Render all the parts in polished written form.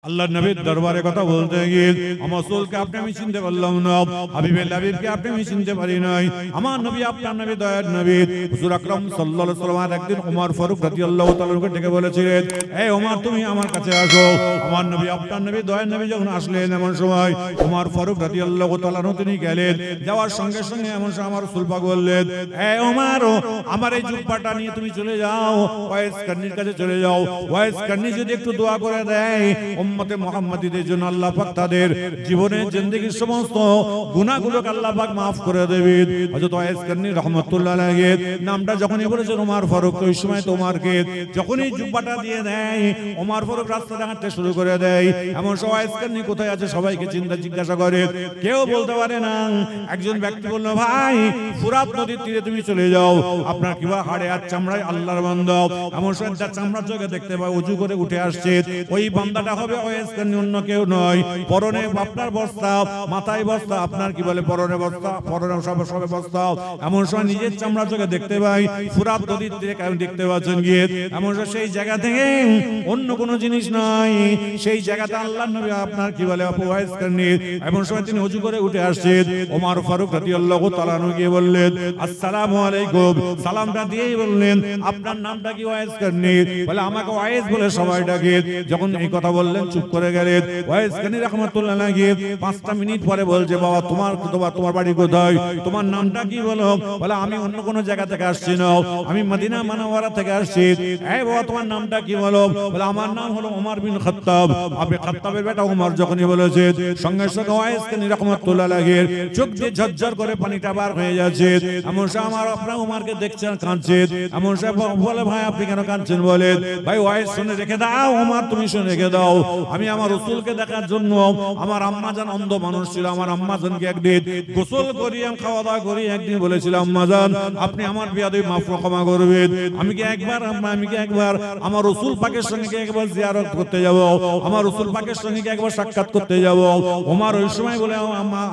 আল্লাহর নবীর দরবারে কথা বলতে গিয়ে আমার রাসূলকে আপনি আমি চিনতে পারলাম না, হাবিবে লাবিবকে আপনি আমি চিনতে পারি নাই। আমার নবী আপনার নবী দয়ার নবী হুজুর আকরাম সাল্লাল্লাহু আলাইহি ওয়াসাল্লাম একদিন ওমর ফারুক রাদিয়াল্লাহু তাআলা কে ডেকে বলেছিলেন, এই ওমর তুমি আমার কাছে আসো। আমার নবী আপনার নবী দয়ার নবী যখন আসলেন এমন সময় ওমর ফারুক রাদিয়াল্লাহু তাআলা তিনি গেলেন, যাওয়ার সঙ্গে সঙ্গে এমন সময় আমার রাসূল পাক বললেন, এই ওমর আমার এই জুব্বাটা নিয়ে তুমি চলে যাও ওয়াইস কারনির কাছে চলে যাও, ওয়াইস কারনি যদি একটু দোয়া করে দেয় উম্মতে মুহাম্মাদীদের জন্য আল্লাহ পাক তাদের জীবনের জিন্দেগীর সমস্ত গুনাহগুলোকে আল্লাহ পাক maaf করে দেবেন। হযরত ওয়াইস কারনি রাহমাতুল্লাহ আলাইহি নামটা যখনই বলেছেন ওমর ফারুক, ওই সময় তো ওমরকে যখনই জুব্বাটা দিয়ে দেয় ওমর ফারুক রাস্তাতে হাঁটতে শুরু করে দেয়। এমন সময় ওয়াইস কারনি কোথায় আছে সবাইকে চিন্তা জিজ্ঞাসা করে, কেউ বলতে পারে না। একজন ব্যক্তি বলল, ভাই ফুরাত নদীর তীরে তুমি চলে যাও, আপনার কিবা হাড়ে আর চামড়ায় আল্লাহর বান্দা এমন সময় তার চামড়ার চোখে দেখতে পায় উজু করে উঠে আসছে, ওই বান্দাটা হবে ওয়াইস কারনি, অন্য কেউ নয়। পরনে আপনার বস্তা, মাথায় বস্তা, আপনার কি বলে পরনে বস্তা, পরনে সবে বস্তা। এমন সময় নিজের চামড়া চোখে দেখতে পাই ফুরাত নদীর তীরে কেমন দেখতে পাচ্ছেন গিয়ে, এমন সময় সেই জায়গা থেকে অন্য কোনো জিনিস নাই, সেই জায়গাতে আল্লাহর নবী আপনার কি বলে ওয়াইস কারনি। এমন সময় তিনি উজু করে উঠে আসছেন। ওমর ফারুক রাদিয়াল্লাহু তাআলা আনহু গিয়ে বললেন, আসসালামু আলাইকুম, সালামটা দিয়েই বললেন, আপনার নামটা কি? ওয়াইস কারনি। বলে আমাকে ওয়াইস বলে সবাই ডাকে। যখন এই কথা বললেন চুপ করে গেলেন। ওয়াইস কারনি রাহমাতুল্লাহ আলাইহি 5টা মিনিট পরে বলছে, বাবা তোমার বাড়ি কোথায়, তোমার নামটা কি বলো? বলে আমি অন্য কোনো জায়গা থেকে আসছি না, আমি মদিনা মুনাওয়ারা থেকে আসছি। এই বাবা তোমার নামটা কি বলো? বলে আমার নাম হলো ওমর বিন খাত্তাব। আপনি খাত্তাবের বেটা ওমর যখনই বলেছে সঙ্গে সঙ্গে ওয়াইস কারনি রাহমাতুল্লাহ আলাইহি চোখ দিয়ে ঝরঝর করে পানিটা বার হয়ে যাচ্ছে। এমন সময় আমার আপনার ওমরকে দেখছেন কাঁদছেন। এমন সময় বলে, ভাই আপনি কেন কাঁদছেন? বলেন, ভাই ওয়াইস শুনে রেখে দাও, ওমর তুমি শুনে রেখে দাও, আমি আমার রাসূলকে দেখার জন্য, আমার আম্মা জান অন্ধ মানুষ ছিল, আমার আম্মা জানকে একদিন গোসল করিয়ে খাওয়া দাওয়া করি একদিন বলেছিলাম, আম্মা জান আপনি আমার বিয়াদবি মাফ ক্ষমা করবেন, আমি কি একবার আমার রাসূল পাকের সঙ্গে একবার জিয়ারত করতে যাব, আমার রাসূল পাকের সঙ্গে একবার সাক্ষাৎ করতে যাব। ওমর ওই সময় বলে,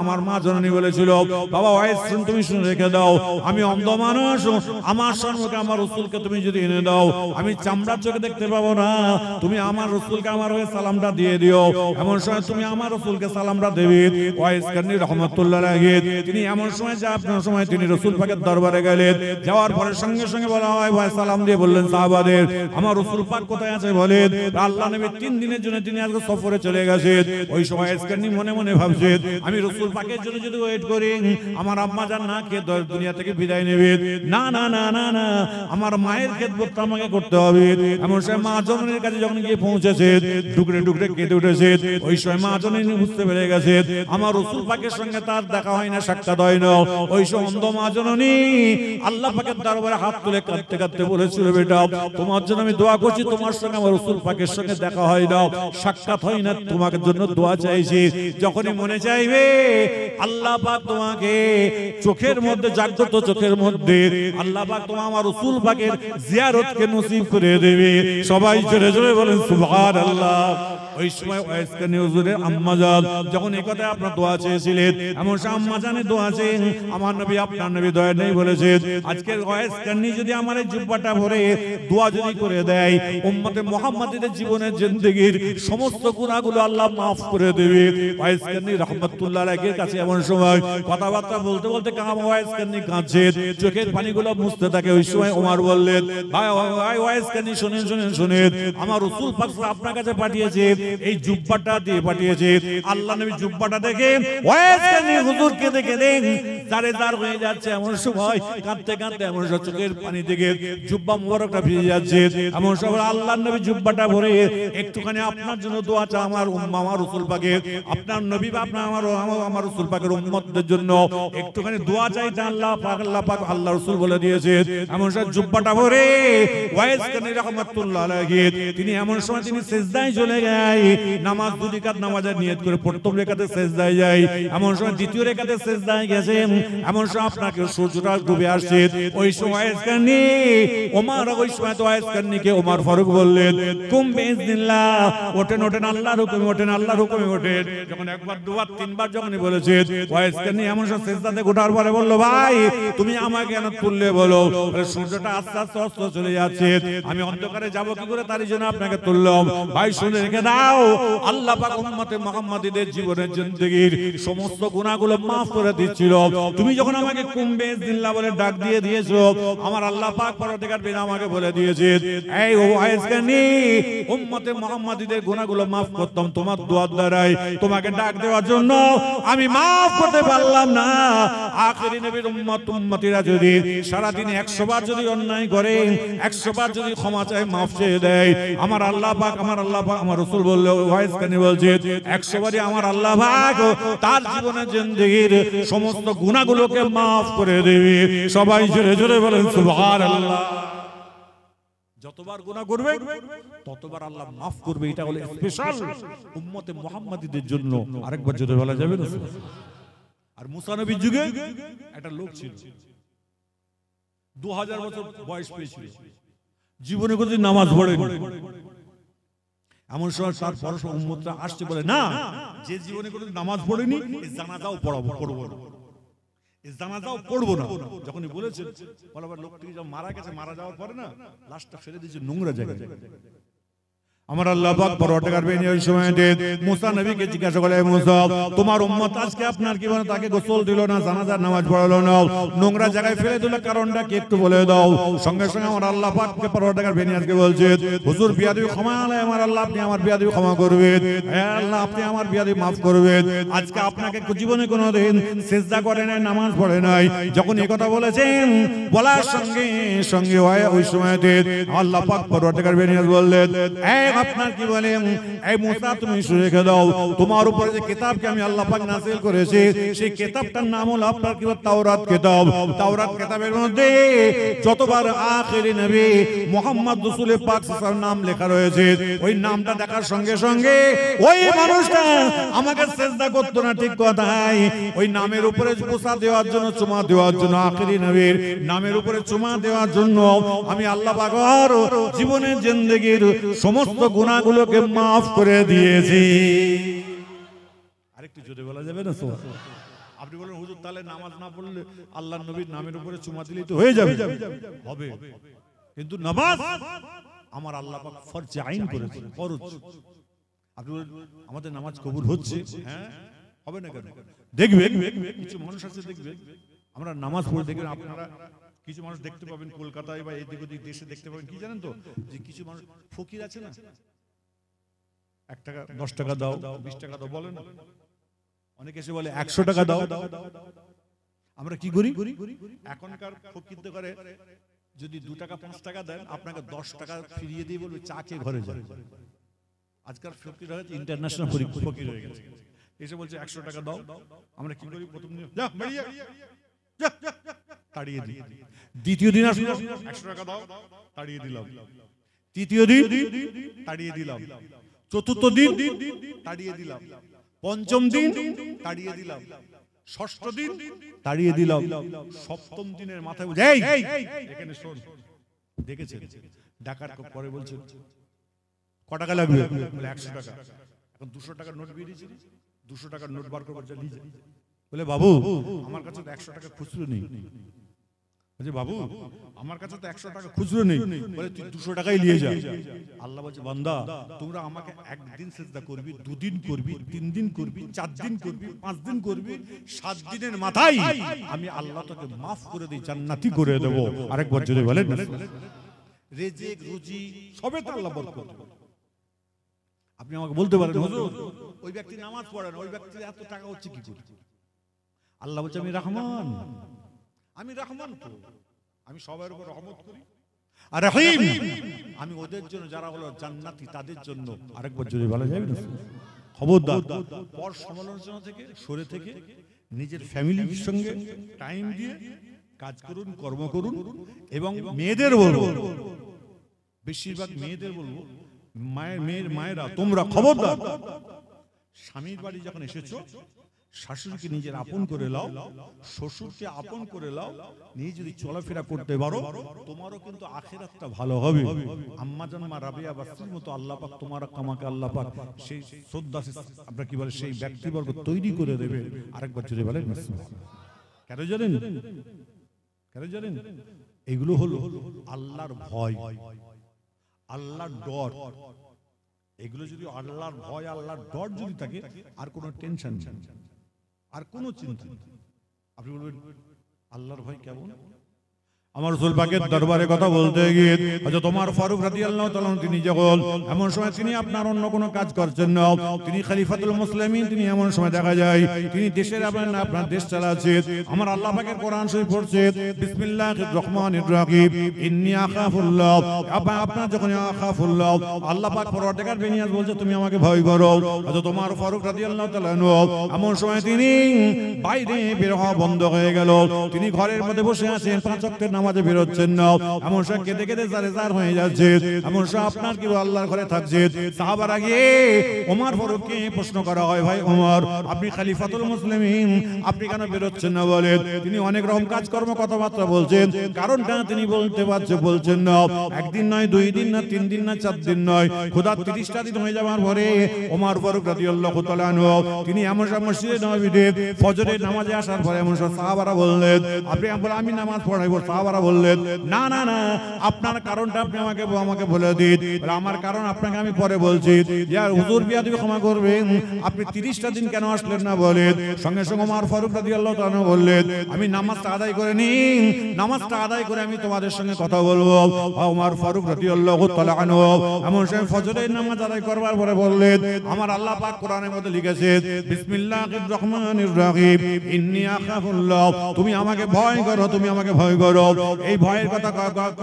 আমার মা জননী বলেছিল, বাবা ওয়াইস তুমি শুনে রেখে দাও, আমি অন্ধ মানুষ, আমার সম্মুখে আমার রাসূলকে তুমি যদি এনে দাও আমি চামড়ার চোখে দেখতে পাবো না, তুমি আমার রাসূলকে আমার হয়ে সালামটা দিয়ে দিও। এমন সময় তুমি আমার রাসূলকে সালামটা দেবে। ওয়াইস কারনি রাহমাতুল্লাহ আলাইহি তিনি এমন সময় যে আপনার সময় তিনি রাসূল পাকের দরবারে গেলেন, যাওয়ার পরে সঙ্গে সঙ্গে বলা হয়, ভাই সালাম দিয়ে বললেন সাহাবাদের, আমার রাসূল পাক কোথায় আছে বলেন। আল্লাহ নবী 3 দিনের জন্য তিনি আজকে সফরে চলে গেছেন। ওই সময় ওয়াইস কারনি মনে মনে ভাবছেন, আমি রাসূল পাকের জন্য যদি ওয়েট করি আমার আম্মা জান না কে দুনিয়া থেকে বিদায় নেবে, না না না না না, আমার মায়ের খেদমতটা আমাকে করতে হবে। এমন সময় মা জননীর কাছে যখন গিয়ে পৌঁছেছে টুকরে টুকরে কেঁদে উঠেছে। ওই সময় মা জননী বুঝতে পেরে গেছে আমার রাসূল পাকের সঙ্গে তার দেখা হয় না, সাক্ষাৎ হয় না। ওই সময় অন্ধ মা জননী আল্লাহ পাকের দরবারে হাত তুলে কাঁদতে কাঁদতে বলেছিল, বেটা তোমার জন্য আমি দোয়া করছি, তোমার সঙ্গে আমার রাসূল পাকের সঙ্গে দেখা হয় না, সাক্ষাৎ হয় না, তোমার জন্য দোয়া চাইছি। যখনই মনে চাইবে আল্লাহ পাক তোমাকে চোখের মধ্যে, জাগ্রত চোখের মধ্যে আল্লাহ পাক তোমার আমার রাসূল পাকের জিয়ারতকে নসিব করে দেবে। সবাই জোরে জোরে বলেন সুবহানাল্লাহ। ওই সময় ওয়াইস কারনি হুজুরের আম্মা জান যখন এই কথা আপনার দোয়া চেয়েছিলেন, এমন সময় আম্মা জানের দোয়া চেয়ে আমার নবী আপনার নবী দয়া নেই বলেছেন, আজকে ওয়াইস কারনি যদি আমার এই জুব্বাটা ভরে দোয়া যদি করে দেয় উম্মতে মুহাম্মাদীদের জীবনের জিন্দেগীর সমস্ত গুনাহগুলো আল্লাহ maaf করে দেবে। ওয়াইস কারনি রাহমাতুল্লাহ আলাইহির কাছে এমন সময় কথাবার্তা বলতে বলতে ওয়াইস কারনি কাঁদছে, চোখের পানিগুলো মুছতে থাকে। ওই সময় ওমর বললেন, ভাই ওয়াইস কারনি শুনেন, আমার রাসূল পাক আপনার কাছে পাঠিয়েছে, এই জুব্বাটা দিয়ে পাঠিয়েছে। আল্লাহ নবী জুব্বাটা দেখে ওয়াইস কারনি হুজুরকে দেখে জারে জার হয়ে যাচ্ছে। এমন সময় কাঁদতে কাঁদতে এমন চোখের পানি থেকে জুব্বা মোবারকটা ভিজে যাচ্ছে। এমন সময় আল্লাহ নবী জুব্বাটা ভরে একটুখানি আপনার জন্য দোয়া চা, আমার উম্মাহ আমার রাসূল পাকের, আপনার নবী বা আপনার আমার রাসূল পাকের উম্মতদের জন্য একটুখানি দোয়া চাইতে আল্লাহ পাক আল্লাহ রাসূল বলে দিয়েছে। এমন সময় জুব্বাটা ভরে ওয়াইস কারনি রাহমাতুল্লাহ আলাইহি তিনি এমন সময় তিনি সিজদায় চলে যায়। নামাজ 2 রাকাত নামাজের নিয়ত করে প্রথম রাকাতে সিজদায় যায়, এমন সময় দ্বিতীয় রাকাতে সিজদায় গেছে। এমন সময় আপনাকে সূর্যটা ডুবে আসছে, ওই সময় আজকানি ওমর ওই সময় তো আজকানিকে ওমর ফারুক বললেন কুম বিইজনিল্লাহ, ওঠেন ওঠেন আল্লাহর হুকুমে ওঠেন, আল্লাহর হুকুমে ওঠেন। যখন একবার দুবার তিনবার যখনই বলেছে আজকানি এমন সময় সিজদাতে ওঠার পরে বলল ভাই তুমি আমাকে কেন তুললে বলো, সূর্যটা আস্তে আস্তে অস্ত চলে যাচ্ছে, আমি অন্ধকারে যাব কি করে, তারই জন্য আপনাকে তুললাম। ভাই শুনে রেখে দাও, আল্লাহ পাক উম্মতে মুহাম্মাদীদের জীবনের জিন্দেগীর সমস্ত গুনাহগুলো maaf করে দিচ্ছিল। তুমি যখন আমাকে কুম বিইজনিল্লাহ বলে ডাক দিয়ে দিয়েছো, আমার আল্লাহ পাক পরদিগার বিনা আমাকে বলে দিয়েছে এই ওয়াইজকানি উম্মতে মুহাম্মাদীদের গুনাহগুলো maaf করতাম তোমার দোয়ার দ্বারাই, তোমাকে ডাক দেওয়ার জন্য আমি maaf করতে পারলাম না। আখেরি নবীর উম্মতিরা যদি সারা দিনে 100 বার যদি অন্যায় করে, 100 বার যদি ক্ষমা চায় maaf চেয়ে দেয়, আমার আল্লাহ পাক আমার রাসূল বলল ওয়াইজকানি বলছে 100 বারই আমার আল্লাহ পাক তার জীবনের জিন্দেগীর সমস্ত গুনাহগুলোকে maaf করে দেবে। সবাই জোরে জোরে বলেন সুবহানাল্লাহ। যতবার গুনাহ করবে ততবার আল্লাহ maaf করবে, এটা হলো স্পেশাল উম্মতে মুহাম্মাদীদের জন্য। আরেকবার জোরে বলা যাবে না? আর মুসা নবীর যুগে একটা লোক ছিল 2000 বছর বয়স পেয়েছিল, জীবনে কোনোদিন নামাজ পড়েনি। এমন সময় তার পরশ উম্মতরা আসছে বলে না, যে জীবনে কোনোদিন নামাজ পড়েনি এই জানাজাও পড়বো না, এই জানাজাও পড়বো না। যখনই বলেছে বলাবার লোকটি যখন মারা গেছে, মারা যাওয়ার পরে না লাশটা ফেলে দিয়েছে নোংরা জায়গায়। আমার আল্লাহ পাক পরওয়ারদিগার বেনি ওই সময়তে মুসা নবীকে জিজ্ঞাসা করে মুসা তোমার উম্মত আজকে আপনার কি বলে তাকে গোসল দিল না, জানাজার নামাজ পড়ালো না, নোংরা জায়গায় ফেলে দিল, কারণটা কি একটু বলে দাও। সঙ্গে সঙ্গে আমার আল্লাহ পাককে পরওয়ারদিগার বেনি আজকে বলছে হুজুর বিয়াদবি ক্ষমা আলাই, আমার আল্লাহ আপনি আমার বিয়াদবি ক্ষমা করবেন, হে আল্লাহ আপনি আমার বিয়াদবি maaf করবেন। আজকে আপনাকে জীবনে কোনোদিন সিজদা করে নাই, নামাজ পড়ে নাই। যখন এই কথা বলেছেন বলার সঙ্গে সঙ্গে ওই সময়তে আল্লাহ পাক পরওয়ারদিগার বেনি বললেন আপনার কি বলে এই মুসা তুমি শুনে রেখে দাও, তোমার উপরে যে কিতাবকে আমি আল্লাহ পাক নাযিল করেছি সেই কিতাবটার নাম হলো আপনার কি তাওরাত কিতাব। তাওরাত কিতাবের মধ্যে যতবার আখেরি নবী মুহাম্মদ রাসূল পাক সাল্লাল্লাহু নাম লেখা রয়েছে, ওই নামটা দেখার সঙ্গে সঙ্গে ওই মানুষটা আমাকে সিজদা করতো না, ঠিক কথাই ওই নামের উপরে মুসা দেওয়ার জন্য, চুমা দেওয়ার জন্য, আখেরি নবীর নামের উপরে চুমা দেওয়ার জন্য আমি আল্লাহ পাক জীবনের জিন্দেগীর সমস্ত গুনাহগুলোকে maaf করে দিয়েছি। আরেকটু জোরে বলা যাবে না? আপনি বলেন হুজুর তাহলে নামাজ না পড়লে আল্লাহর নবীর নামের উপরে চুমা দিলেই তো হয়ে যাবে। হবে, কিন্তু নামাজ আমার আল্লাহ পাক ফরজে আইন করেছে, ফরজ। আপনি বলেন আমাদের নামাজ কবুল হচ্ছে, হ্যাঁ হবে না কেন? দেখবেন কিছু মানুষ আছে, দেখবেন আমরা নামাজ পড়ে দেখবেন, আপনারা কিছু মানুষ দেখতে পাবেন কলকাতায় বা এদিক ওদিক দেশে দেখতে পাবেন, কি জানেন তো, যে কিছু মানুষ ফকির আছে না, 1 টাকা 10 টাকা দাও, 20 টাকা দাও, বলেন অনেকে এসে বলে 100 টাকা দাও। আমরা কি করি এখনকার ফকিরদের করে, যদি 2 টাকা 5 টাকা দেন আপনাকে 10 টাকা ফিরিয়ে দিয়ে বলবে চা খেয়ে ঘরে যান। আজকাল ফকির হয়েছে ইন্টারন্যাশনাল ফকির হয়ে গেছে, এসে বলছে 100 টাকা দাও। আমরা কি করি, প্রথম দিন যা বাড়িয়ে যা তাড়িয়ে দিই, দ্বিতীয় দিন আসলো 100 টাকা দাও, তাড়িয়ে দিলাম, তৃতীয় দিন তাড়িয়ে দিলাম, চতুর্থ দিন তাড়িয়ে দিলাম, পঞ্চম দিন তাড়িয়ে দিলাম, ষষ্ঠ দিন তাড়িয়ে দিলাম, সপ্তম দিনের মাথায় এখানে শোন, দেখেছেন ডাকার পরে বলছে ক টাকা লাগবে, বলে 100 টাকা। এখন 200 টাকার নোট বেরিয়েছে, 200 টাকার নোট বার করবার জন্য বলে বাবু আমার কাছে তো 100 টাকা খুচরো নেই। বলছে বাবু আমার কাছে তো 100 টাকা খুচরো নেই। বলে তুই 200 টাকাই নিয়ে যা। আল্লাহ বলছে বান্দা তোমরা আমাকে একদিন সিজদা করবি, 2 দিন করবি, 3 দিন করবি, 4 দিন করবি, 5 দিন করবি, 7 দিনের মাথায় আমি আল্লাহ তোকে maaf করে দেই, জান্নাতি করে দেব। আরেকবার জোরে বলেন রিজিক রুজি সবে তো আল্লাহ বরকত দেবে। আপনি আমাকে বলতে পারেন হুজুর ওই ব্যক্তি নামাজ পড়ে না, ওই ব্যক্তির এত টাকা হচ্ছে কি করে? আল্লাহ বলছে আমি রহমান, আমি রহমান, তো আমি সবার উপর রহমত করি। আর রহিম আমি ওদের জন্য যারা হলো জান্নাতি তাদের জন্য। আরেকবার জোরে বলা যাবে না? খবরদার পর সমালোচনা থেকে সরে থেকে নিজের ফ্যামিলির সঙ্গে টাইম দিয়ে কাজ করুন, কর্ম করুন। এবং মেয়েদের বলবো, বেশিরভাগ মেয়েদের বলবো, মায়েরা তোমরা খবরদার স্বামীর বাড়ি যখন এসেছো, শাশুড়িকে নিজের আপন করে নাও, শ্বশুরকে আপন করে নাও, নিয়ে যদি চলাফেরা করতে পারো তোমারও কিন্তু আখিরাতটা ভালো হবে। আম্মা জান মা রাবিয়া বাসরির মতো আল্লাহ পাক তোমার আমাকে আল্লাহ পাক সেই শ্রদ্ধা আপনারা কি বলে সেই ব্যক্তিবর্গ তৈরি করে দেবে। আরেকবার জোরে বলেন কেন জানেন? কেন জানেন? এগুলো হলো আল্লাহর ভয়, আল্লাহর ডর। এগুলো যদি আল্লাহর ভয় আল্লাহর ডর যদি থাকে আর কোনো টেনশন নেই, আর কোনো চিন্তা নেই। আপনি বলবেন আল্লাহর ভয় কেমন? আমার রাসূল পাকের দরবারে কথা বলতে গিয়ে হযরত ওমর ফারুক রাদিয়াল্লাহু তাআলা তিনি যখন এমন সময় তিনি আপনার অন্য কোনো কাজ করছেন না, তিনি খলিফাতুল মুসলিমিন, তিনি এমন সময় দেখা যায় তিনি দেশের আপনার দেশ চালাচ্ছেন। আমার আল্লাহ পাকের কোরআন শরীফ পড়ছে বিসমিল্লাহির রহমানির রহিম ইন্নী আখাফুল্লাহ। আপনার যখন আখাফুল্লাহ আল্লাহ পাক পরওয়ারদিগার বেনিয়াজ বলছে তুমি আমাকে ভয় করো। হযরত ওমর ফারুক রাদিয়াল্লাহু তাআলা এমন সময় তিনি বাইরে বের হওয়া বন্ধ হয়ে গেল, তিনি ঘরের মধ্যে বসে আছেন, পাঁচ ওয়াক্তের নামাজে বেরোচ্ছেন না। এমন সময় কেঁদে কেঁদে জারেজার হয়ে যাচ্ছে। এমন সময় আপনার কি আল্লাহর ঘরে থাকছে, সাহাবারা গিয়ে ওমর ফারুককে প্রশ্ন করা হয় ভাই ওমর আপনি খলিফাতুল মুসলিমিন আপনি কেন বেরোচ্ছেন না? বলেন তিনি অনেক রকম কাজকর্ম কথাবার্তা বলছেন, কারণটা তিনি বলতে বলছেন না। একদিন নয়, দুই দিন না, তিন দিন না, চার দিন নয়, খোদা 30টা দিন হয়ে যাওয়ার পরে ওমর ফারুক রাদিয়াল্লাহু তাআলা আনহু তিনি এমন সময় মসজিদে নববীতে ফজরের নামাজে আসার পরে এমন সময় সাহাবারা বললেন আপনি আমি নামাজ পড়াইবো। সাহাবারা বললেন না না না, আপনার কারণটা আপনি আমাকে বলে দিন। আমার কারণ আপনাকে আমি পরে বলছি। ইয়া হুজুর বিয়াদবি ক্ষমা করবেন, আপনি 30টা দিন কেন আসলেন না? বলেন সঙ্গে সঙ্গে ওমর ফারুক রাদিয়াল্লাহু তাআলা বললেন আমি নামাজটা আদায় করে নিই, নামাজটা আদায় করে আমি তোমাদের সঙ্গে কথা বলবো। ওমর ফারুক রাদিয়াল্লাহু তাআলা আনহু এমন সময় ফজরের নামাজ আদায় করবার পরে বললেন আমার আল্লাহ পাক কোরআনের মধ্যে লিখেছেন বিসমিল্লাহির রহমানির রহিম ইন্নী আখাফুল্লাহ, তুমি আমাকে ভয় করো, তুমি আমাকে ভয় করো। এই ভয়ের কথা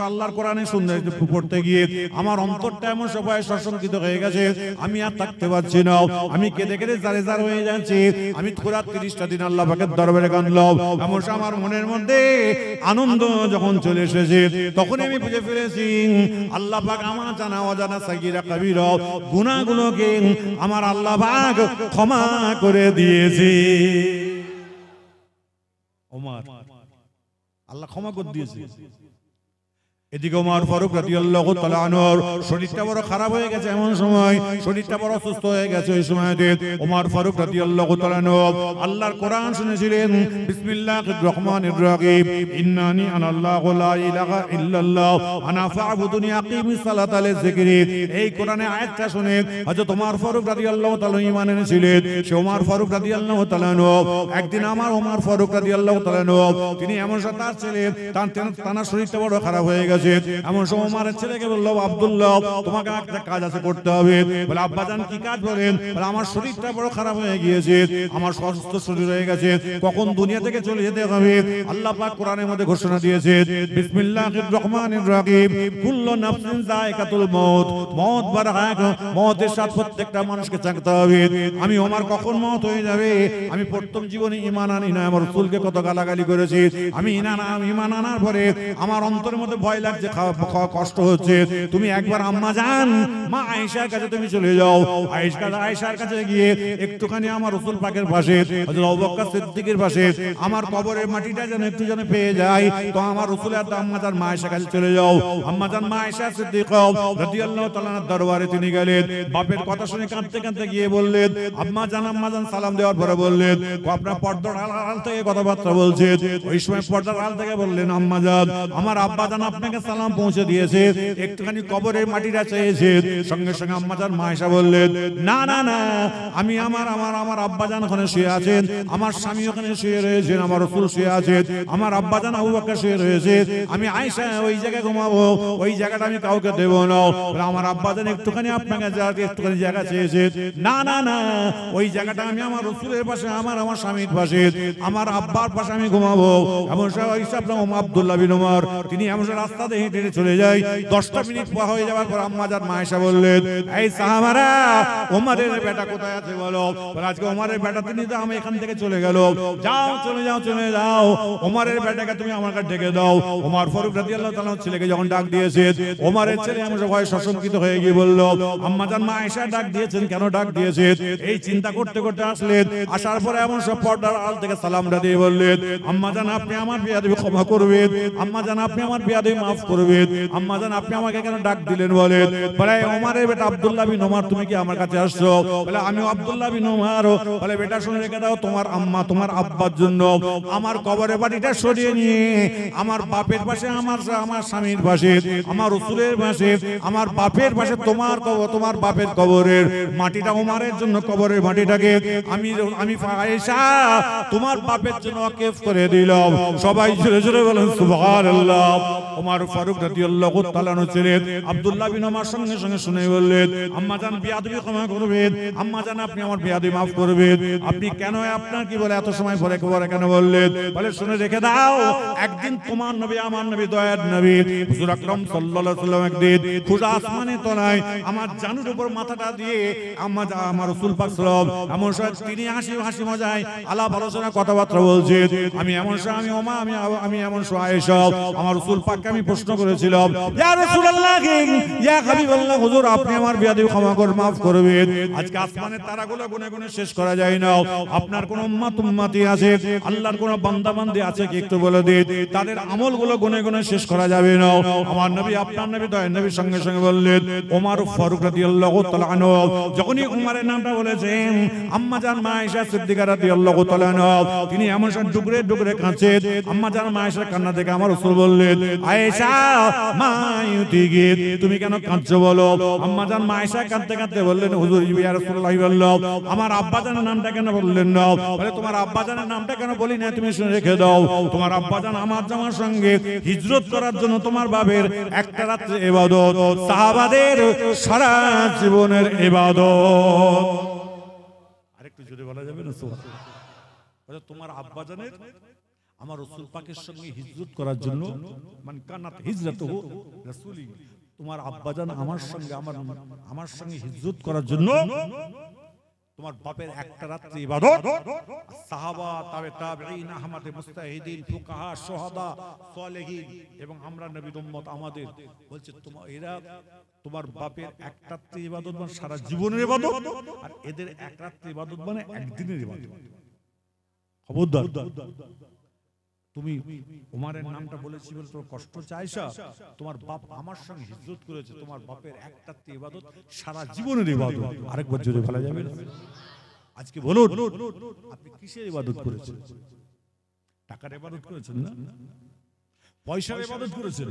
আল্লাহর কোরআনে শুনতে পড়তে গিয়ে আমার অন্তরটা এমন সবাই সশঙ্কিত হয়ে গেছে, আমি আর থাকতে পারছি না, আমি কেঁদে কেঁদে জারেজার হয়ে যাচ্ছি। আমি পুরা 30টা দিন আল্লাহ পাকের দরবারে কাঁদলাম। এমন আমার মনের মধ্যে আনন্দ যখন চলে এসেছে তখন আমি বুঝে ফেলেছি আল্লাহ পাক আমার জানা অজানা সাগীরা কবিরা গুনাহগুলোকে আমার আল্লাহ পাক ক্ষমা করে দিয়েছে। ওমর আল্লাহ ক্ষমা করে দিয়েছে। এদিকে ওমর ফারুক রাদিয়াল্লাহু তাআলা আনহুর শরীরটা বড় খারাপ হয়ে গেছে, এমন সময় শরীরটা বড় অসুস্থ হয়ে গেছে। ওই সময়তে ওমর ফারুক রাদিয়াল্লাহু তাআলা আনহু আল্লাহর কোরআন শুনেছিলেন বিসমিল্লাহির রহমানির রহিম ইন্নানি আনাল্লাহু লা ইলাহা ইল্লাল্লাহ আনা ফা'বুদুনি আকিমিস সালাতা লিযিকরি। এই কোরআনের আয়াতটা শুনে হযরত ওমর ফারুক রাদিয়াল্লাহু তাআলা ঈমান এনেছিলেন। সে ওমর ফারুক রাদিয়াল্লাহু তাআলা আনহু একদিন আমার ওমর ফারুক রাদিয়াল্লাহু তাআলা আনহু তিনি এমন তার ছেলে তার শরীরটা বড় খারাপ হয়ে গেছে। এমন সময় ওমরের ছেলেকে বলল আব্দুল্লাহ তোমাকে একটা কাজ আছে করতে হবে। বলে আব্বাজান কি কাজ? বলেন বলে আমার শরীরটা বড় খারাপ হয়ে গিয়েছে, আমার অসুস্থ শরীর হয়ে গেছে, কখন দুনিয়া থেকে চলে যেতে হবে। আল্লাহ পাক কোরআনের মধ্যে ঘোষণা দিয়েছে বিসমিল্লাহির রহমানির রহিম কুল্লু নাফসিন যায়কাতুল মউত, মউত বারহাক, মউতের সাথে প্রত্যেকটা মানুষকে থাকতে হবে। আমি ওমর কখন মউত হয়ে যাবে আমি প্রথম জীবনে ঈমান আনি না, আমার রাসূলকে কত গালাগালি করেছি, আমি ঈমান আনার পরে আমার অন্তরের মধ্যে ভয় লাগছে, কষ্ট হচ্ছে। তুমি একবার আম্মা জান মা আয়েশার কাছে তুমি চলে যাও, আয়েশার কাছে গিয়ে একটুখানি আমার রাসূল পাকের পাশে হযরত আবু বকর সিদ্দিকের পাশে আমার কবরের মাটিটা যেন একটু যেন পেয়ে যায়, তো আমার রাসূলের আম্মা জান মা আয়েশার কাছে চলে যাও। আম্মা জান মা আয়েশা সিদ্দিকা রাদিয়াল্লাহু তাআলা দরবারে তিনি গেলেন, বাপের কথা শুনে কাঁদতে কাঁদতে গিয়ে বললেন আম্মা জান সালাম দেওয়ার পরে বললেন আপনার পর্দার আড়াল থেকে কথাবার্তা বলছেন। ওই সময় পর্দার আড়াল থেকে বললেন আম্মা জান আমার আব্বা জান আপনাকে সালাম পৌঁছে দিয়েছে, একটুখানি কবরের মাটিটা চেয়েছে। সঙ্গে সঙ্গে আম্মা জান মা আয়েশা বললেন না না না, আমি আমার আব্বা জান ওখানে শুয়ে আছেন, আমার স্বামী ওখানে শুয়ে রয়েছেন, আমার রাসূল শুয়ে আছেন, আমার আব্বা জান আবু বকর শুয়ে রয়েছে, আমি আয়েশা ওই জায়গায় ঘুমাবো, ওই জায়গাটা আমি কাউকে দেব না। আমার আব্বা জান একটুখানি আপনাকে একটুখানি জায়গা চেয়েছে, না না না, ওই জায়গাটা আমি আমার রাসূলের পাশে আমার স্বামীর পাশে আমার আব্বার পাশে আমি ঘুমাবো। এমন সময় আব্দুল্লাহ বিন ওমর তিনি এমন রাস্তা রাস্তা দিয়ে হেঁটে চলে যায়। 10টা মিনিট হয়ে যাওয়ার পর আম্মা জান মা আয়েশা বললেন, এই সাহাবারা, ওমরের বেটা কোথায় আছে বলো। বলে আজকে ওমরের বেটা তিনি তো আমি এখান থেকে চলে গেল। যাও চলে যাও চলে যাও, ওমরের বেটাকে তুমি আমার কাছে ডেকে দাও। ওমর ফারুক রাদিয়াল্লাহু তাআলা ছেলেকে যখন ডাক দিয়েছে, ওমরের ছেলে এমন ভয় সশঙ্কিত হয়ে গিয়ে বলল, আম্মা জান মা আয়েশা ডাক দিয়েছেন, কেন ডাক দিয়েছেন? এই চিন্তা করতে করতে আসলেন। আসার পরে এমন সব পর্দার আড়াল থেকে সালামটা দিয়ে বললেন, আম্মা জান আপনি আমার বিয়াদবি ক্ষমা করবেন, আম্মা জান আপনি আমার বিয়াদবি মাফ করবেন, আম্মা জান আপনি আমাকে কেন ডাক দিলেন বলেন। বলে ওমরের বেটা আব্দুল্লাহ বিন ওমর তুমি কি আমার কাছে আসছো? বলে আমি আব্দুল্লাহ বিন ওমর। বলে বেটা শুনে রেখে দাও, তোমার আম্মা তোমার আব্বার জন্য আমার কবরের বাড়িটা সরিয়ে নিয়ে আমার বাপের পাশে, আমার স্বামীর পাশে, আমার রাসূলের পাশে, আমার বাপের পাশে তোমার কবর, তোমার বাপের কবরের মাটিটা ওমরের জন্য, কবরের মাটিটাকে আমি আয়েশা তোমার বাপের জন্য ওয়াকিফ করে দিলাম। সবাই জোরে জোরে বলেন সুবহানাল্লাহ। ওমর ফারুক রাদিয়াল্লাহু তাআলা ছিলেন আব্দুল্লাহ বিন ওমর সঙ্গে সঙ্গে শুনে বললেন, আম্মা জান বিয়াদবি ক্ষমা করবেন, আম্মা জান আপনি আমার বিয়াদবি মাফ করবেন। আপনি কেন, আপনার কি বলে এত সময় পরে খবরে কেন বললেন? বলে শুনে রেখে দাও, একদিন তোমার নবী, আমার নবী, দয়ার নবী হুজুর আকরাম সাল্লাল্লাহু আলাইহি ওয়াসাল্লাম একদিন খোদা আসমানে তলায় আমার জানুর উপর মাথাটা দিয়ে আমার রাসূল পাক সাল্লাল্লাহু আলাইহি ওয়াসাল্লাম এমন সময় তিনি হাসি মজায় আলাপ আলোচনা কথাবার্তা বলছে। আমি এমন সময় আমি এমন সময় আয়েশা আমার রাসূল পাককে আমি প্রশ্ন করেছিলাম, ইয়া রাসূলুল্লাহ, ইয়া হাবিবাল্লাহ, হুজুর আপনি আমার বিয়াদবি ক্ষমা করে মাফ করবেন। আজকে আসমানের তারাগুলো গুনে গুনে শেষ করা যায় না। আপনার কোন উম্মতি আছে, আল্লাহর কোন বান্দা বান্দি আছে কি একটু বলে দিন, তাদের আমলগুলো গুনে গুনে শেষ করা যাবে না। আমার নবী, আপনার নবী, দয়ার নবী সঙ্গে সঙ্গে বললেন, ওমর ফারুক রাদিয়াল্লাহু তাআলা আনহু যখনই উমরের নামটা বলেছেন, আম্মা জান মা আয়েশা সিদ্দিকা রাদিয়াল্লাহু তাআলা আনহা তিনি এমন সব ডুগরে ডুগরে কাঁদছেন। আম্মা জান মা আয়েশার কান্না দেখে আমার রাসূল বললেন, আয়েশা মা ইউতিগি, তুমি কেন কাঁদছো বলো? আম্মা জান মা আয়েশা কাঁদতে কাঁদতে বললেন, হুজুর ইয়া রাসূলুল্লাহ আমার আব্বা জানের নামটা কেন বললেন না? বলে তোমার আব্বা জানের নামটা কেন বলি না, তুমি শুনে রেখে দাও। তোমার আব্বা জান আমার জামার সঙ্গে হিজরত করার জন্য তোমার বাবার একটা রাত্রে ইবাদত সাহাবাদের সারা জীবনের ইবাদত। আরেকটু জোরে বলা যাবে না? সুবহানাল্লাহ। তোমার আব্বা জানের আমার রাসূল পাকের সঙ্গে হিজরত করার জন্য, মান কানাত হিজরাতুহু রাসূলি, তোমার আব্বা জান আমার সঙ্গে হিজরত করার জন্য তোমার বাপের একটা রাত্রি ইবাদত। সাহাবা, তাবেঈন, আহমদ, মুস্তাহিদিন, ফুকাহা, শুহাদা, সালেহিন এবং আমরা নবীর উম্মত আমাদের বলছে এরা তোমার বাপের এক রাত্রি ইবাদত মানে সারা জীবনের ইবাদত, আর এদের এক রাত্রি ইবাদত মানে একদিনের ইবাদত। খবরদার, তুমি ওমরের নামটা বলেছি বলে তোমার কষ্ট চাইছা, তোমার বাপ আমার সঙ্গে হিজরত করেছে, তোমার বাপের একটা ইবাদত সারা জীবনের ইবাদত। আরেকবার জোরে বলা যাবে না? আজকে বলুন, আপনি কিসের ইবাদত করেছেন? টাকার ইবাদত করেছেন না? পয়সার ইবাদত করেছেন?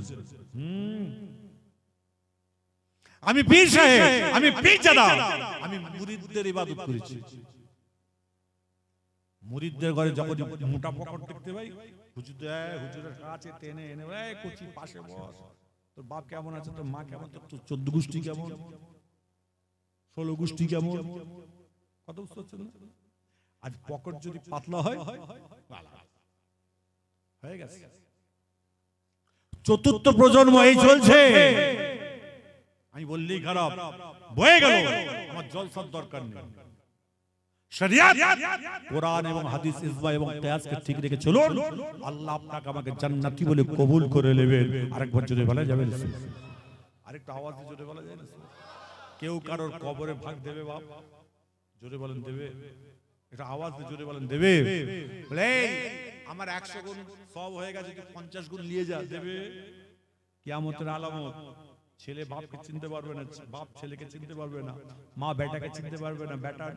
আমি পীর সাহেব, আমি পীরজাদা, আমি মুরিদদের ইবাদত করেছি। মুরিদদের ঘরে যখন মোটা পকট দেখতে পাই, হুজুরের কাছে টেনে এনে, এই কচি পাশে বস, তোর বাপ কেমন আছে, তোর মা কেমন, তোর 14 গোষ্ঠী কেমন, 16 গোষ্ঠী কেমন, কত বুঝতে পারছেন না? আজ পকট যদি পাতলা হয় হয়ে গেছে। চতুর্থ প্রজন্ম এই চলছে, আমি বললেই খারাপ, বয়ে গেল। আমার জলসার দরকার নেই। শরিয়ত, কোরআন এবং হাদিস, ইজমা এবং কিয়াসকে ঠিক রেখে চলুন, আল্লাহ আপনাকে আমাকে জান্নাতি বলে কবুল করে নেবেন। আরেকবার জোরে বলা যাবে না? আরেকটা আওয়াজ দিয়ে জোরে বলা যায় না? কেউ কারোর কবরে ভাগ দেবে বাপ? জোরে বলেন দেবে? এটা আওয়াজ দিয়ে জোরে বলেন দেবে? বলে আমার 100 গুণ সব হয়ে গেছে, 50 গুণ নিয়ে যা, দেবে? কিয়ামতের আলামত। ছেলে বাপকে চিনতে পারবে না, বাপ ছেলেকে চিনতে পারবে না, মা বেটাকে চিনতে পারবে না, বেটা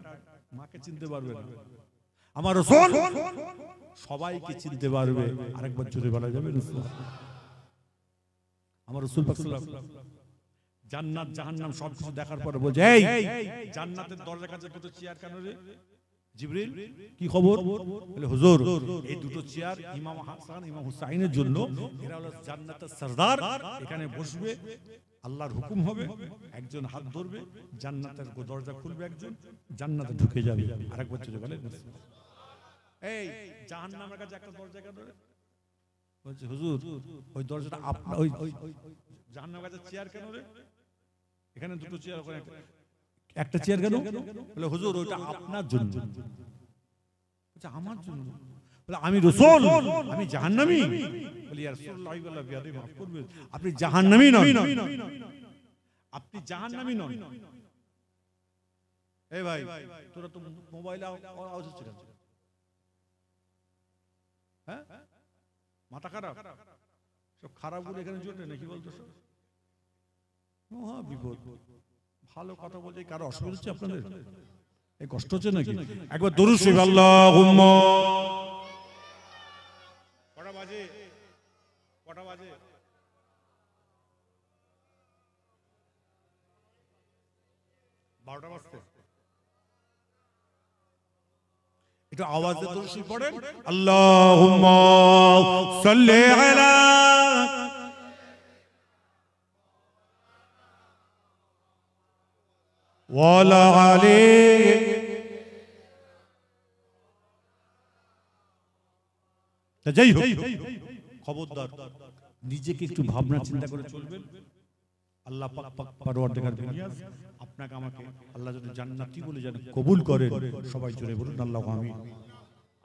মাকে চিনতে পারবে না। আমার রাসূল সবাইকে চিনতে পারবে। আরেকবার জোরে বলা যাবে না? আমার রাসূল পাক সাল্লাল্লাহু আলাইহি ওয়াসাল্লাম জান্নাত জাহান্নাম সবকিছু দেখার পরে বলছে, এই জান্নাতের দরজার কাছে দুটো চেয়ার কেন রে জিবরিল, কি খবর? বলে হুজুর এই দুটো চেয়ার ইমাম হাসান ইমাম হুসাইনের জন্য, এরা হলো জান্নাতের সরদার, এখানে বসবে, আল্লাহর হুকুম হবে, একজন হাত ধরবে, জান্নাতের দরজা খুলবে, একজন জান্নাতে ঢুকে যাবে। আরেকবার জোরে বলেন, এই জাহান্নামের কাছে একটা দরজা কেন রে? বলছে হুজুর ওই দরজাটা আপনার, ওই জাহান্নামের কাছে চেয়ার কেন রে? এখানে দুটো চেয়ার, ওখানে একটা চেয়ার কেন? বলে হুজুর ওইটা আপনার জন্য। বলছে আমার জন্য? বলে আমি রাসূল, আমি জাহান্নামী। বলি ইয়া রাসূলুল্লাহ বিয়াদি মাফ করবেন, আপনি জাহান্নামী নন, আপনি জাহান্নামী নন। এই ভাই তোরা তো মোবাইলে আওয়াজ হচ্ছে কেন? হ্যাঁ মাথা খারাপ? সব খারাপ গুলো এখানে জোটে নাকি বলতো? মহা বিপদ। ভালো কথা বলতে কারো অসুবিধা হচ্ছে আপনাদের? এই কষ্ট হচ্ছে নাকি? একবার দরুদ শরীফ আল্লাহুম্মা। কটা বাজে? কটা বাজে? বারোটা বাজতে। একটু আওয়াজ দিয়ে দরুদ শরীফ পড়েন। আল্লাহুম্মা সাল্লি আলা ওয়ালা আলি। যাই হোক, খবরদার নিজেকে একটু ভাবনা চিন্তা করে চলবেন। আল্লাহ পাক পরওয়ারদিগার দুনিয়া আপনাকে আমাকে আল্লাহ যদি জান্নাতি বলে যেন কবুল করেন। সবাই জোরে বলুন আল্লাহু আমিন।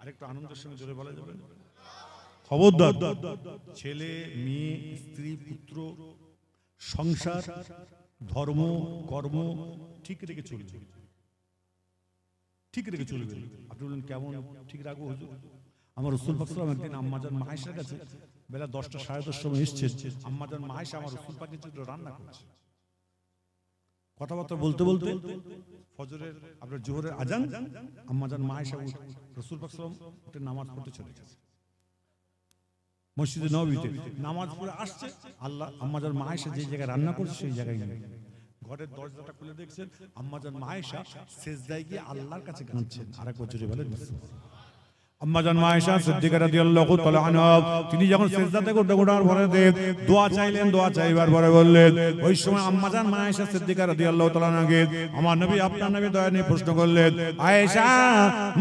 আরেকটু আনন্দের সঙ্গে জোরে বলা যাবে? খবরদার ছেলে মেয়ে স্ত্রী পুত্র সংসার ধর্ম কর্ম ঠিক রেখে চলবে, ঠিক রেখে চলবে। আপনি বলেন কেমন ঠিক রাখবো হুজুর? আমার রাসূল পাক সাল্লাল্লাহু আলাইহি ওয়াসাল্লাম একদিন আম্মাজান মা আয়েশার কাছে বেলা 10টা 10:30 সময় এসেছেন। আম্মাজান মা আয়েশা আমার রাসূল পাকের জন্য রান্না করছে। কথাবার্তা বলতে বলতে ফজরের আপনার জোহরের আজান, আম্মাজান মা আয়েশা রাসূল পাক সাল্লাল্লাহু আলাইহি ওয়াসাল্লাম নামাজ পড়তে চলে গেছে। মসজিদে নববীতে নামাজ পড়ে আসছে, আল্লাহ আম্মাজান মা আয়েশা যে জায়গায় রান্না করছে সেই জায়গায় গিয়ে ঘরের দরজাটা খুলে দেখছেন আম্মাজান মা আয়েশা সেজদায় গিয়ে আল্লাহর কাছে কাঁদছেন। আরেকবার জোরে বলেন। আম্মাজান মা আয়েশা সিদ্দিকা রাদিয়াল্লাহু তাআলা আনহা তিনি যখন সিজদাতে ওঠার পরে দোয়া চাইলেন, দোয়া চাইবার পরে বললেন, ওই সময় আম্মাজান মা আয়েশা সিদ্দিকা রাদিয়াল্লাহু তাআলা আনহাকে আমার নবী আপনার নবী দয়া নিয়ে প্রশ্ন করলেন, আয়েশা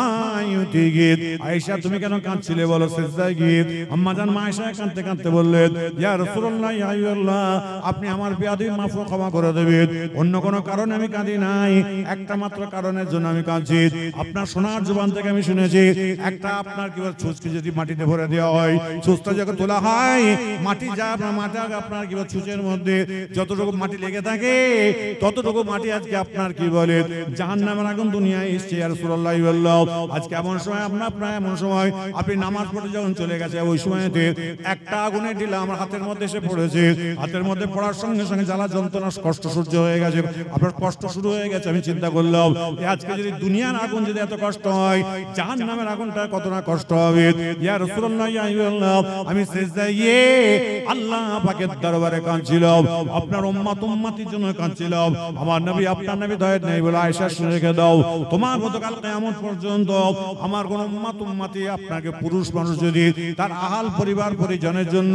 মা ইউতিকি, আয়েশা তুমি কেন কাঁদছিলে বলো সিজদায় গিয়ে? আম্মাজান মা আয়েশা কাঁদতে কাঁদতে বললেন, ইয়া রাসূলুল্লাহ ইয়া হাবিবাল্লাহ আপনি আমার বেয়াদবি মাফ ক্ষমা করে দেবেন, অন্য কোনো কারণে আমি কাঁদি নাই, একটা মাত্র কারণের জন্য আমি কাঁদছি। আপনার সোনার জবান থেকে আমি শুনেছি একটা আপনার কি বলে ছুঁচকে যদি মাটিতে ভরে দেওয়া হয়, ছুঁচটা যখন তোলা হয় মাটি যা আপনার মাথা আপনার কি বলে ছুঁচের মধ্যে যতটুকু মাটি লেগে থাকে ততটুকু মাটি আজকে আপনার কি বলে জাহান্নামের আগুন দুনিয়ায় এসেছে। আর রাসূলুল্লাহ বললেন আজকে এমন সময় আপনার এমন সময় আপনি নামাজ পড়ে যখন চলে গেছে ওই সময়তে একটা আগুনের ঢিলা আমার হাতের মধ্যে এসে পড়েছে, হাতের মধ্যে পড়ার সঙ্গে সঙ্গে জ্বালা যন্ত্রণা কষ্ট সহ্য হয়ে গেছে, আপনার কষ্ট শুরু হয়ে গেছে। আমি চিন্তা করলাম আজকে যদি দুনিয়ার আগুন যদি এত কষ্ট হয় জাহান্নামের আগুনটা কত না কষ্ট হবে। ইয়া রাসূলুল্লাহ ইয়া হাবিবাল্লাহ আমি সিজদায় গিয়ে আল্লাহ পাকের দরবারে কাঁদছিলাম, আপনার উম্মতির জন্য কাঁদছিলাম। আমার নবী আপনার নবী দয়া নেই বলে আয়েশা শুনে রেখে দাও, তোমার মতো কাল কিয়ামত পর্যন্ত আমার কোন উম্মতি আপনাকে পুরুষ মানুষ যদি তার আহাল পরিবার পরিজনের জন্য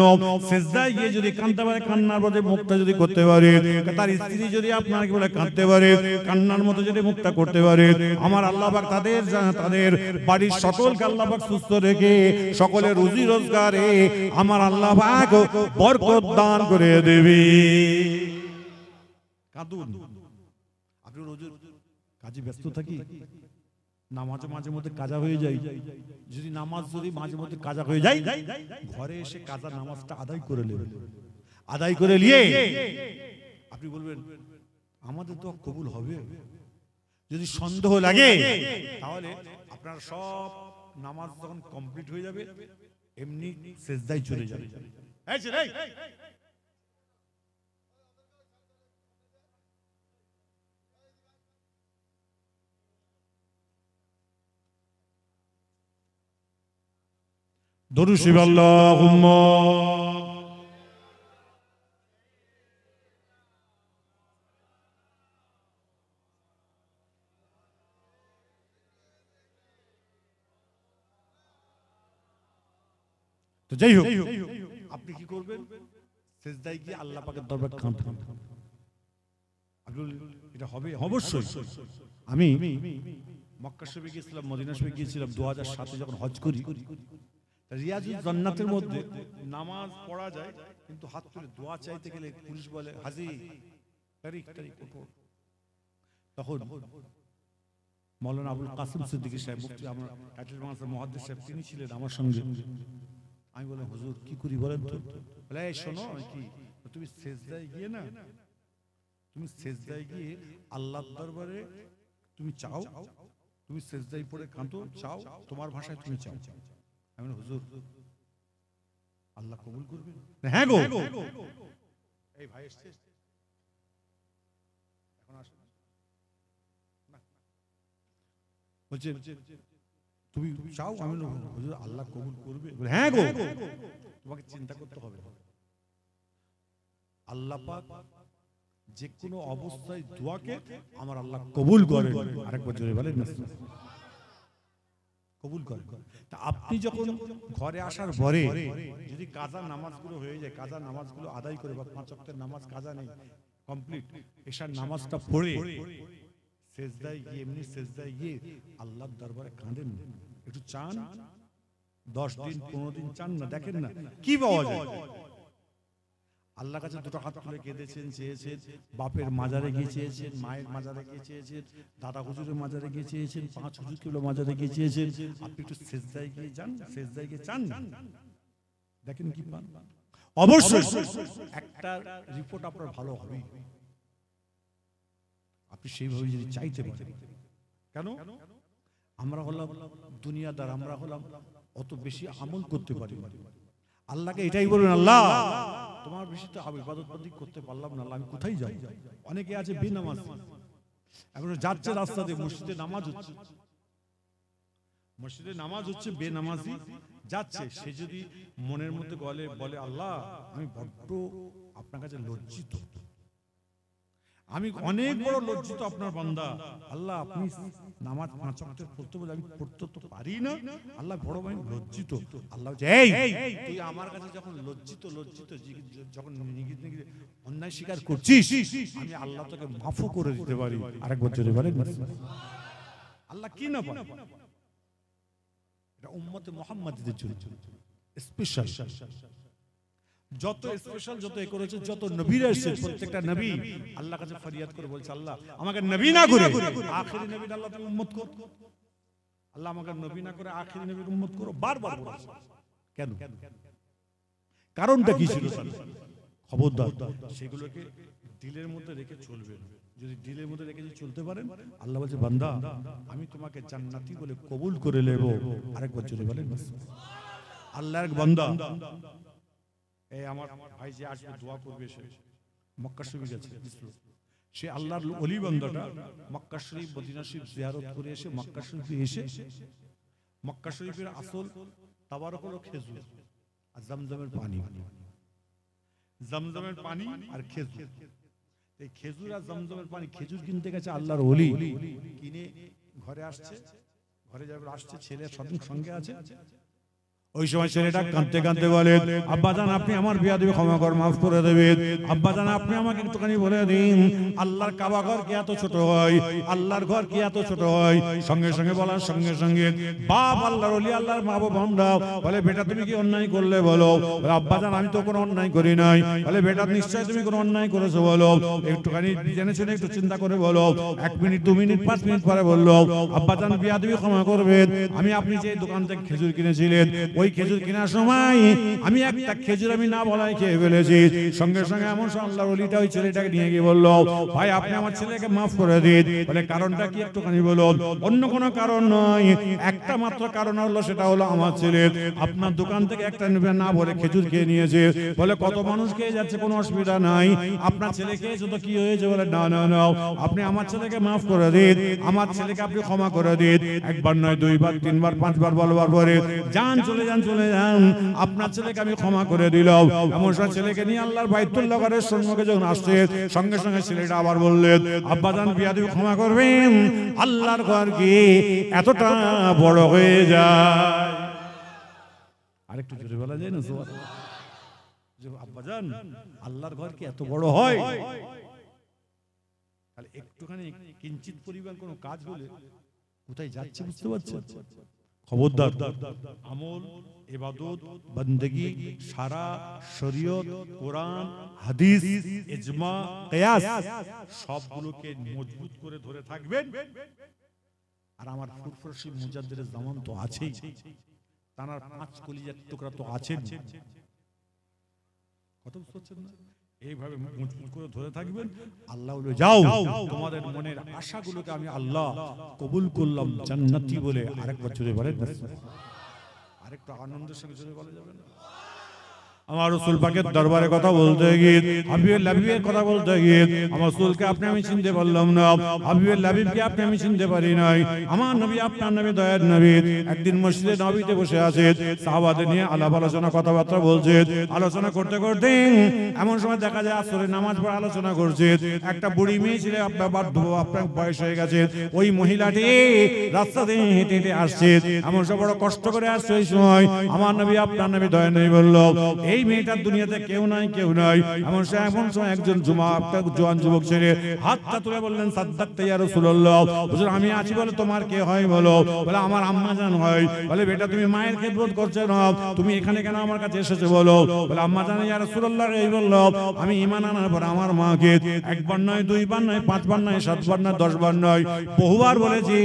সিজদায় গিয়ে যদি কাঁদতে পারে, কান্নার মধ্যে মুখটা যদি করতে পারে, তার স্ত্রী যদি আপনার কি বলে কাঁদতে পারে, কান্নার মতো যদি মুখটা করতে পারে, আমার আল্লাহ পাক তাদের বাড়ির সকলকে আল্লাহ পাক সুস্থ রেখে সকলের রুজি রোজগারে আমার আল্লাহ পাক বরকত দান করে দেবে। কাঁদুন। আপনি রোজ কাজে ব্যস্ত থাকি, নামাজে মাঝে মধ্যে কাজা হয়ে যায়, যদি নামাজ যদি মাঝে মধ্যে কাজা হয়ে যায় ঘরে এসে কাজা নামাজটা আদায় করে নেবেন। আদায় করে নিয়ে আপনি বলবেন আমাদের তো কবুল হবে। যদি সন্দেহ লাগে তাহলে আপনার সব নামাজ যখন কমপ্লিট হয়ে যাবে এমনি সিজদায় চলে যাবে। দরুদ শরীফ আল্লাহুম্মা। তো যাই হোক আপনি কি করবেন? সিজদায় গিয়ে আল্লাহ পাকের দরবারে কাঁদবেন। এটা হবে অবশ্যই। আমি মক্কা শরীফে গিয়েছিলাম, মদিনা শরীফে গিয়েছিলাম 2007-এ যখন হজ করি, রিয়াজুল জান্নাতের মধ্যে নামাজ পড়া যায়, কিন্তু হাত তুলে দোয়া চাইতে গেলে পুলিশ বলে হাজি তারিখ ওঠো। তখন মাওলানা আবুল কাসিম সিদ্দিকী সাহেব, মুফতি আমার টাইটেল মাদ্রাসার মুহাদ্দিস সাহেব, তিনি ছিলেন আমার সঙ্গে। আমি বললাম হুজুর কি করি বলেন তো? বলে এই শোনো, কি তুমি সেজদায় গিয়ে না, তুমি সেজদায় গিয়ে আল্লাহর দরবারে তুমি চাও, তুমি সেজদায় পড়ে কাঁদো, চাও, তোমার ভাষায় তুমি চাও। আমি বললাম হুজুর আল্লাহ কবুল করবেন? হ্যাঁ গো। এই ভাই এসছে, এখন আসো না, বলছে তুমি চাও? আমি বললাম হুজুর আল্লাহ কবুল করবে? বলে হ্যাঁ গো। তোমাকে চিন্তা করতে হবে, আল্লাহ পাক যে কোনো অবস্থায় দোয়াকে আমার আল্লাহ কবুল করে। আরেকবার জোরে বলেন না, কবুল করে। তা আপনি যখন ঘরে আসার পরে যদি কাজা নামাজগুলো হয়ে যায়, কাজা নামাজগুলো আদায় করে, বা 5 ওয়াক্তের নামাজ কাজা নেই কমপ্লিট, এশার নামাজটা পড়ে সেজদায় গিয়ে, এমনি সেজদায় গিয়ে আল্লাহর দরবারে কাঁদেন, একটু চান, 10 দিন 15 দিন চান না, দেখেন না কি পাওয়া যায়। আল্লাহর কাছে দুটো হাত তুলে কেঁদেছেন, চেয়েছেন, বাপের মাজারে গিয়ে চেয়েছেন, মায়ের মাজারে গিয়ে চেয়েছেন, দাদা হুজুরের মাজারে গিয়ে চেয়েছেন, 5 হুজুর কিবলা মাজারে গিয়ে চেয়েছেন। আপনি একটু সেজদায় গিয়ে যান, সেজদায় গিয়ে চান, দেখেন কি পান। অবশ্যই একটা রিপোর্ট আপনার ভালো হবে, আপনি সেইভাবে যদি চাইতে পারেন। কেন? আমরা হলাম দুনিয়াদার, আমরা হলাম অত বেশি আমল করতে পারি। আল্লাহকে এটাই বলবেন, আল্লাহ তোমার বেশি তো ইবাদত বন্দেগি করতে পারলাম না, আমি কোথায় যাই? অনেকে আছে বেনামাজ, এখন যাচ্ছে রাস্তা দিয়ে, মসজিদে নামাজ হচ্ছে, মসজিদে নামাজ হচ্ছে, বেনামাজি যাচ্ছে, সে যদি মনের মধ্যে বলে আল্লাহ আমি বড্ড আপনার কাছে লজ্জিত, আমি অনেক বড় লজ্জিত আপনার বান্দা, আল্লাহ আপনি নামাজ 5 ওয়াক্তের পড়তে বলে আমি পড়তে তো পারি না, আল্লাহ বড় ভাই লজ্জিত। আল্লাহ এই তুই আমার কাছে যখন লজ্জিত যখন অন্যায় স্বীকার করছিস, আমি আল্লাহ তোকে মাফও করে দিতে পারি। আরেকবার জোরে বলেন আল্লাহ কি না পারে। এটা উম্মতে মুহাম্মাদীদের জন্য স্পেশাল, যত স্পেশাল, যত এ করেছে, যত নবীরা এসেছে, প্রত্যেকটা নবী আল্লাহর কাছে ফরিয়াদ করে বলছে আল্লাহ আমাকে নবী না করে আখেরি নবীর আল্লাহ তুমি উম্মত করো, আল্লাহ আমাকে নবী না করে আখেরি নবীর উম্মত করো, বারবার বলেছে। কেন? কারণটা কি ছিল? খবরদার সেগুলোকে দিলের মধ্যে রেখে চলবেন। যদি দিলের মধ্যে রেখে চলতে পারেন, আল্লাহ বলছে বান্দা আমি তোমাকে জান্নাতি বলে কবুল করে নেব। আরেকবার চলে বলেন আল্লাহর বান্দা, এই আমার ভাই যে আসবে দোয়া করবে, সে মক্কা শরীফে গেছে, সে আল্লাহর ওলি বান্দাটা মক্কা শরীফ মদিনা শরীফ জিয়ারত করে এসে মক্কা শরীফে এসে, মক্কা শরীফের আসল তাবারক হলো খেজুর আর জমজমের পানি, জমজমের পানি আর খেজুর। এই খেজুর আর জমজমের পানি, খেজুর কিনতে গেছে আল্লাহর ওলি, কিনে ঘরে আসছে, ঘরে যাবে আসছে, ছেলে সঙ্গে আছে। ওই সময় ছেলেটা কাঁদতে কাঁদতে বলে আব্বাজান আপনি আমার বিয়াদবি ক্ষমা করে মাফ করে দেবেন, আব্বাজান আপনি আমাকে একটুখানি বলে দিন আল্লাহর কাবা ঘর কি এত ছোট হয়, আল্লাহর ঘর কি এত ছোট হয়? সঙ্গে সঙ্গে বলার সঙ্গে সঙ্গে বাপ আল্লাহর ওলি, আল্লাহর মা বাবা আমরা বলে বেটা তুমি কি অন্যায় করলে বলো? আব্বাজান আমি তো কোনো অন্যায় করি নাই। বলে বেটা নিশ্চয় তুমি কোনো অন্যায় করেছো, বলো একটুখানি জেনে শুনে একটু চিন্তা করে বলো। 1 মিনিট 2 মিনিট 5 মিনিট পরে বললো আব্বাজান বিয়াদবি ক্ষমা করবেন, আমি আপনি যে দোকান থেকে খেজুর কিনেছিলেন, ওই খেজুর কেনার সময় আমি একটা খেজুর আমি না বলাই খেয়ে ফেলেছি। সঙ্গে সঙ্গে এমন আল্লাহর ওলিটা ওই ছেলেটাকে নিয়ে গিয়ে বললো ভাই আপনি আমার ছেলেকে মাফ করে দিন। বলে কারণটা কি একটুখানি বলুন? অন্য কোনো কারণ নয়, একটা মাত্র কারণ হলো, সেটা হলো আমার ছেলে আপনার দোকান থেকে একটা না বলে খেজুর খেয়ে নিয়েছে। বলে কত মানুষ খেয়ে যাচ্ছে, কোনো অসুবিধা নাই, আপনার ছেলে খেয়েছে তো কি হয়েছে? বলে না না না, আপনি আমার ছেলেকে মাফ করে দিন, আমার ছেলেকে আপনি ক্ষমা করে দিন। একবার নয়, 2 বার 3 বার 5 বার বলবার পরে যান চলে যান, চলে যান, আপনার ছেলেকে আমি ক্ষমা করে দিলাম। এমন সব ছেলেকে নিয়ে আল্লাহর বাইতুল্লাহ ঘরের সম্মুখে যখন আসছে, সঙ্গে সঙ্গে ছেলেটা আবার বললেন আব্বাজান বিয়াদবি ক্ষমা করবেন, আল্লাহর ঘর কি এতটা বড় হয়ে যায়? আরেকটু জোরে বলা যায় না আব্বাজান আল্লাহর ঘর কি এত বড় হয়? তাহলে একটুখানি কিঞ্চিত পরিমাণ কোনো কাজ হলে কোথায় যাচ্ছে বুঝতে পারছেন? খবরদার আমল ইবাদত বندگی সারা শরীয়ত কোরআন হাদিস ইজমা কিয়াস সবগুলোকে মজবুত করে ধরে থাকবেন। আর আমার ফুরফুরশি মুজাদ্দিদের জামান তো আছেই, তানার পাঁচ কলিজার টুকরা তো আছেন। কথা বুঝতে পারছেন না? এইভাবে মজবুত করে ধরে থাকবেন। আল্লাহ বলে যাও তোমাদের মনের আশাগুলোকে আমি আল্লাহ কবুল করলাম জান্নাতি বলে। আরেকবার জোরে বলেন, আরেকটু আনন্দের সঙ্গে জোরে বলা যাবে না? আমার রাসূল পাকের দরবারে কথা বলতে গিয়ে হাবিবুল লাবিবের কথা বলতে গিয়ে আমার রাসূলকে আপনি আমি চিনতে পারলাম না, হাবিবুল লাবিবকে আপনি আমি চিনতে পারি নাই। আমার নবী আপনার নবী দয়ার নবী একদিন মসজিদে নববীতে বসে আছেন, সাহাবাদের নিয়ে আলাপ আলোচনা কথাবার্তা বলছেন। আলোচনা করতে করতে এমন সময় দেখা যায় আসরের নামাজ পড়ে আলোচনা করছে। একটা বুড়ি মেয়ে ছিল, আপনার বয়স হয়ে গেছে, ওই মহিলাটি রাস্তা দিয়ে হেঁটে হেঁটে আসছে, এমন সব বড় কষ্ট করে আসছে। ওই সময় আমার নবী আপনার নবী দয়ার নবী বলল, এই মেয়েটার দুনিয়াতে কেউ নাই কেউ নাই। এমন সময় একজন জওয়ান যুবক ছেলে হাতটা তুলে বললেন, সাদ্দাকতা ইয়া রাসূলুল্লাহ, হুজুর আমি আছি বলে তোমার কে হয় বলো? বলে আমার আম্মা জান হয়। বলে বেটা তুমি মায়ের খেদমত করছো না, তুমি এখানে কেন আমার কাছে এসেছো বলো? বলে আম্মা জান ইয়া রাসূলুল্লাহ এই বললো, আমি ঈমান আনার পর আমার মাকে একবার নয় দুইবার নয় পাঁচবার নয় সাতবার নয় 10 বার নয় বহুবার বলেছি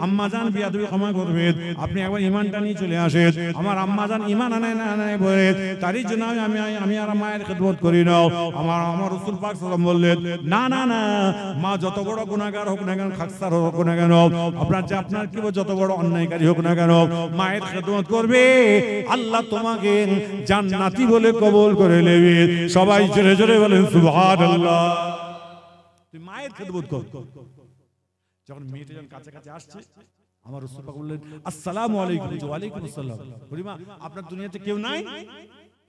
আম্মা জান বিয়াদবি ক্ষমা করবেন, আপনি একবার ঈমানটা নিয়ে চলে আসেন। আমার আম্মা জান ঈমান আনে না বলে তারই জন্য আমি আর মায়ের খেদমত করি না। আমার রাসূল পাক সাল্লাল্লাহু আলাইহি ওয়াসাল্লাম বললেন, না না না, মা যত বড় গুনাহগার হোক না কেন, খাকসার হোক না কেন, আপনার কি যত বড় অন্যায়কারী হোক না কেন, মায়ের খেদমত করবে, আল্লাহ তোমাকে জান্নাতি বলে কবুল করে নেবে। সবাই জোরে জোরে বলেন সুবহানাল্লাহ। তুই মায়ের খেদমত কর। যখন মেয়েটা যখন কাছে কাছে আসছে, আমার রাসূল পাক বললেন, আসসালামু আলাইকুম। ওয়া আলাইকুম আসসালাম। বুড়িমা আপনার দুনিয়াতে কেউ নাই?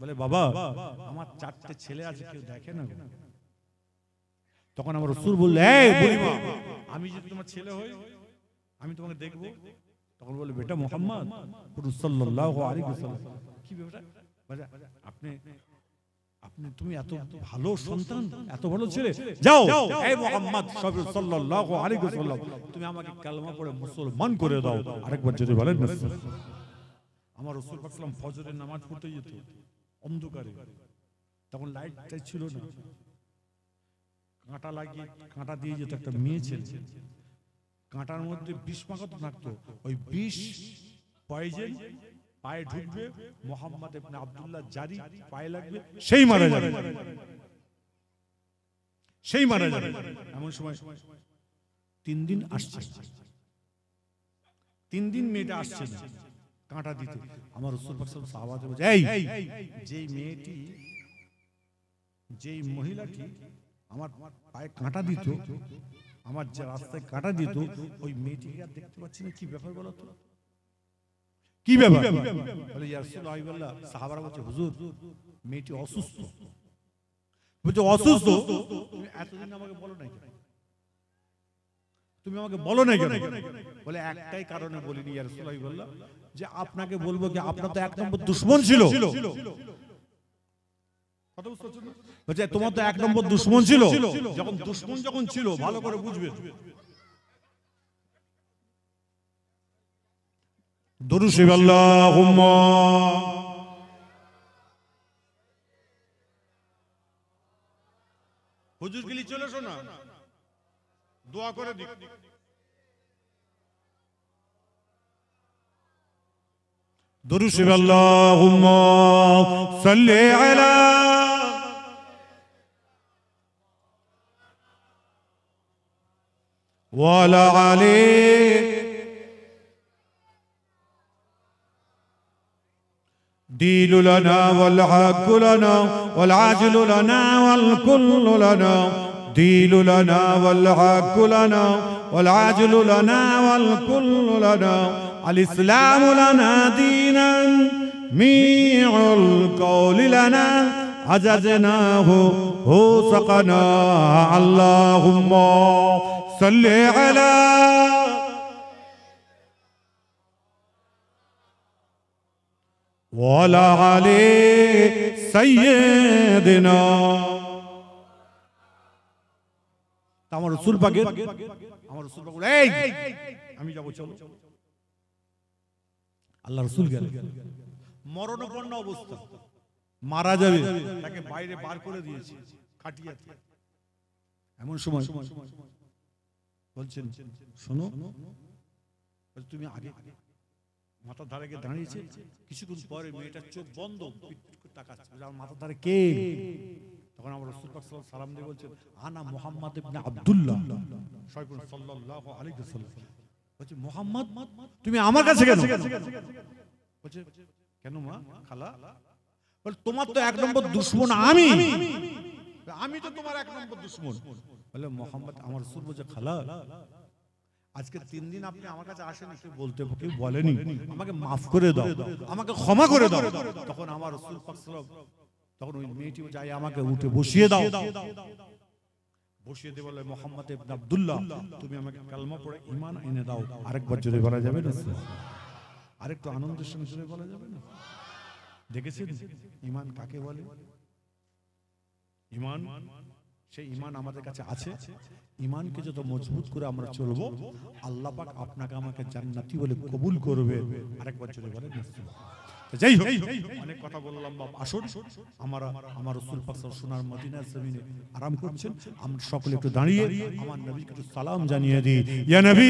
বলে বাবা আমার 4টে ছেলে আছে, কেউ দেখে না। তখন আমার রাসূল বললেন, এই বুড়িমা আমি যদি তোমার ছেলে হই আমি তোমাকে দেখব? তখন বলে, বেটা মুহাম্মদ সাল্লাল্লাহু আলাইহি ওয়াসাল্লাম, কি ব্যাপার? আপনি তুমি এত ভালো সন্তান, এত ভালো ছেলে, যাও এই মুহাম্মদ সাল্লাল্লাহু আলাইহি ওয়াসাল্লাম তুমি আমাকে কালেমা পড়ে মুসলমান করে দাও। আরেকবার যদি বলেন। আমার রাসূল পাক সাল্লাল্লাহু ফজরের নামাজ পড়তে যেত অন্ধকারে, তখন লাইট ছিল না, কাঁটা লাগিয়ে কাঁটা দিয়ে যেত একটা মেয়ে ছেলে, কাঁটার মধ্যে বিষ মাখাতো থাকতো, ওই বিষ পয়জন পায়ে ঢুকবে, মুহাম্মদ ইবনে আব্দুল্লাহ জারি পায়ে লাগবে, সেই মারা যাবে, সেই মারা যাবে। এমন সময় 3 দিন আসছে, 3 দিন মেয়েটা আসছে না কাঁটা দিতে। আমার রাসূল পাক সাল্লাল্লাহু আলাইহি ওয়াসাল্লাম সাহাবাদের বলে, এই যেই মহিলাটি আমার পায়ে কাঁটা দিত, আমার যে রাস্তায় কাঁটা দিত, ওই মেয়েটিকে আর দেখতে পাচ্ছি না, কি ব্যাপার বলো তো, কি ব্যাপার? বলে ইয়া রাসূলুল্লাহ, সাহাবারা বলছে হুজুর মেয়েটি অসুস্থ। বলছে অসুস্থ? তুমি এতদিন আমাকে বলো না কেন? তুমি আমাকে বলো না কেন? বলে একটাই কারণে বলিনি ইয়া রাসূলুল্লাহ, যে আপনাকে বলবো কি আপনার তো 1 নম্বর দুশমন ছিল। কথা বুঝতে পারছো না? বলছে তোমার তো 1 নম্বর দুশমন ছিল। যখন দুশমন যখন ছিল ভালো করে বুঝবে। দরুদ শরীফ আল্লাহুম্মা। হুজুর গলি চলে এসো না, দোয়া করে দিক। দরুদ শরীফ আল্লাহুম্মা সাল্লি আলা ওয়া আলা আলি ديل لنا والحق لنا والعاجل لنا والكل لنا ديل لنا والحق لنا والعاجل لنا والكل لنا الإسلام لنا دينا ميع القول لنا عززناه هو سقنا اللهم صل على ওয়ালা আলি সাইয়্যিদিনা। আমার রাসূল পাকের এই আমি যাব, চলো আল্লাহ রাসূল গেল মরণাপন্ন অবস্থা, মারা যাবে, তাকে বাইরে বার করে দিয়েছে খাটিয়াতে। এমন সময় বলছেন শোনো, তুমি আগে মাথার ধারে গিয়ে দাঁড়িয়েছে। কিছুক্ষণ পরে মেয়েটার চোখ বন্ধ, তাকাচ্ছে, আমার মাথার ধারে কে? তখন আমার রাসূল পাক সাল্লাল্লাহু আলাইহি সাল্লাম দিয়ে বলছেন আনা মুহাম্মদ ইবনে আব্দুল্লাহ সাল্লাল্লাহু আলাইহি ওয়াসাল্লাম। বলছে মুহাম্মদ তুমি আমার কাছে কেন? বলছে কেন মা খালা? বলে তোমার তো এক নম্বর দুশমন আমি, আমি তো তোমার এক নম্বর দুশমন। বলে মুহাম্মদ, আমার রাসূল বলছে খালা আজকে 3 দিন আপনি আমার কাছে আসেন, কেউ বলতে কেউ বলেনি আমাকে মাফ করে দাও, আমাকে ক্ষমা করে দাও। তখন আমার রাসূল পাক সাল্লাল্লাহু আলাইহি ওয়াসাল্লাম, তখন ওই মেয়েটি যাই আমাকে উঠে বসিয়ে দাও, বসিয়ে দিয়ে বলে মুহাম্মদ ইবনে আব্দুল্লাহ তুমি আমাকে কালমা পড়ে ঈমান এনে দাও। আরেকবার জোরে বলা যাবে না? আরেকটু আনন্দের সঙ্গে জোরে বলা যাবে না? দেখেছেন ঈমান কাকে বলে? ঈমান, সেই ঈমান আমাদের কাছে আছে। ঈমানকে যত মজবুত করে আমরা চলবো, আল্লাহ পাক আপনাকে আমাকে জান্নাতি বলে কবুল করবে। আরেকবার জোরে বলেন। যাই হোক, অনেক কথা বললাম বাপ। আসুন আমার রাসূল পাক সোনার মদিনার জমিনে আরাম করছেন, আমরা সকলে একটু দাঁড়িয়ে আমার নবীকে একটু সালাম জানিয়ে দিই। ইয়া নবী